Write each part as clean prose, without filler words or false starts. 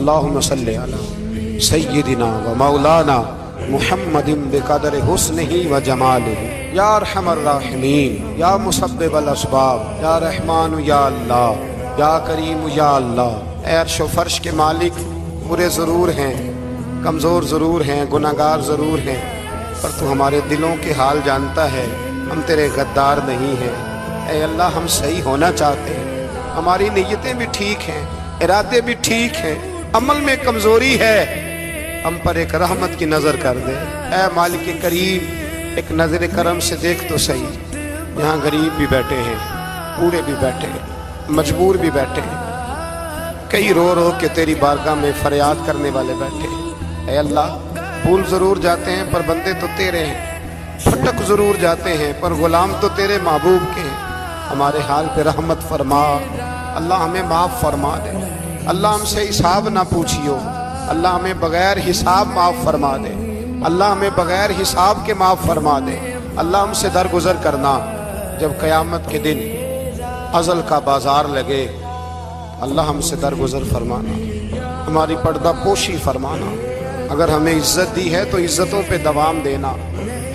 अल्लाहुम्मा सल्ली अला सय्यिदिना व मौलाना मुहम्मदिन बिक़दरि हुस्निही व जमालिही या अरहमर राहिमीन या मुसब्बिबल अस्बाब या रहमान या अल्लाह या करीम या अल्लाह। ऐ अर्श व फर्श के मालिक, बुरे ज़रूर हैं, कमज़ोर ज़रूर हैं, गुनाहगार ज़रूर हैं, पर तू हमारे दिलों के हाल जानता है। हम तेरे गद्दार नहीं हैं। ऐ अल्लाह, हम सही होना चाहते हैं, हमारी नीयतें भी ठीक हैं, इरादे भी ठीक हैं, अमल में कमज़ोरी है, हम पर एक रहमत की नज़र कर दे। ऐ मालिक करीम, एक नज़र करम से देख तो सही, यहाँ गरीब भी बैठे हैं, बूढ़े भी बैठे हैं, मजबूर भी बैठे हैं, कई रो रो के तेरी बारगाह में फरियाद करने वाले बैठे हैं। ऐ अल्लाह, भूल ज़रूर जाते हैं पर बंदे तो तेरे हैं, भटक ज़रूर जाते हैं पर ग़ुलाम तो तेरे महबूब के हैं। हमारे हाल पे रहमत फरमा अल्लाह, हमें माफ़ फरमा दे अल्लाह, हमसे हिसाब ना पूछियो अल्लाह, हमें बग़ैर हिसाब माफ़ फरमा दे अल्लाह, हमें बग़ैर हिसाब के माफ़ फरमा दे अल्लाह। हमसे दरगुज़र करना जब क़यामत के दिन अज़ल का बाज़ार लगे, अल्लाह हमसे दरगुज़र फरमाना, हमारी पर्दा पोशी फरमाना। अगर हमें इज़्ज़त दी है तो इज़्ज़तों पे दवाम देना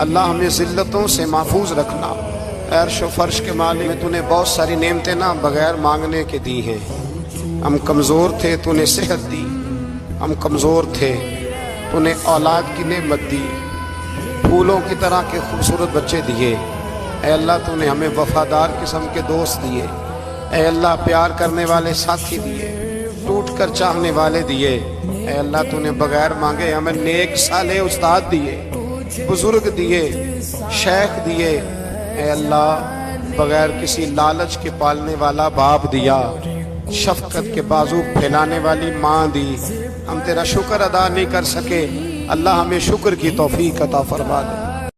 अल्लाह, हमें ज़िल्लतों से महफूज रखना। अर्श व फर्श के मालिक में तूने बहुत सारी नेमतें ना बग़ैर मांगने के दी हैं। हम कमज़ोर थे, तूने सेहत दी, हम कमज़ोर थे, तूने औलाद की नेमत दी, फूलों की तरह के खूबसूरत बच्चे दिए। ऐ अल्लाह, तूने हमें वफ़ादार किस्म के दोस्त दिए। ऐ अल्लाह, प्यार करने वाले साथी दिए, टूट कर चाहने वाले दिए। ऐ अल्लाह, तूने बग़ैर मांगे हमें नेक साले उस्ताद दिए, बुज़ुर्ग दिए, शेख दिए। ऐ अल्लाह, बग़ैर किसी लालच के पालने वाला बाप दिया, शफ़क़त के बाजू फैलाने वाली माँ दी। हम तेरा शुक्र अदा नहीं कर सके अल्लाह, हमें शुक्र की तौफ़ीक़ अता फरमा दे।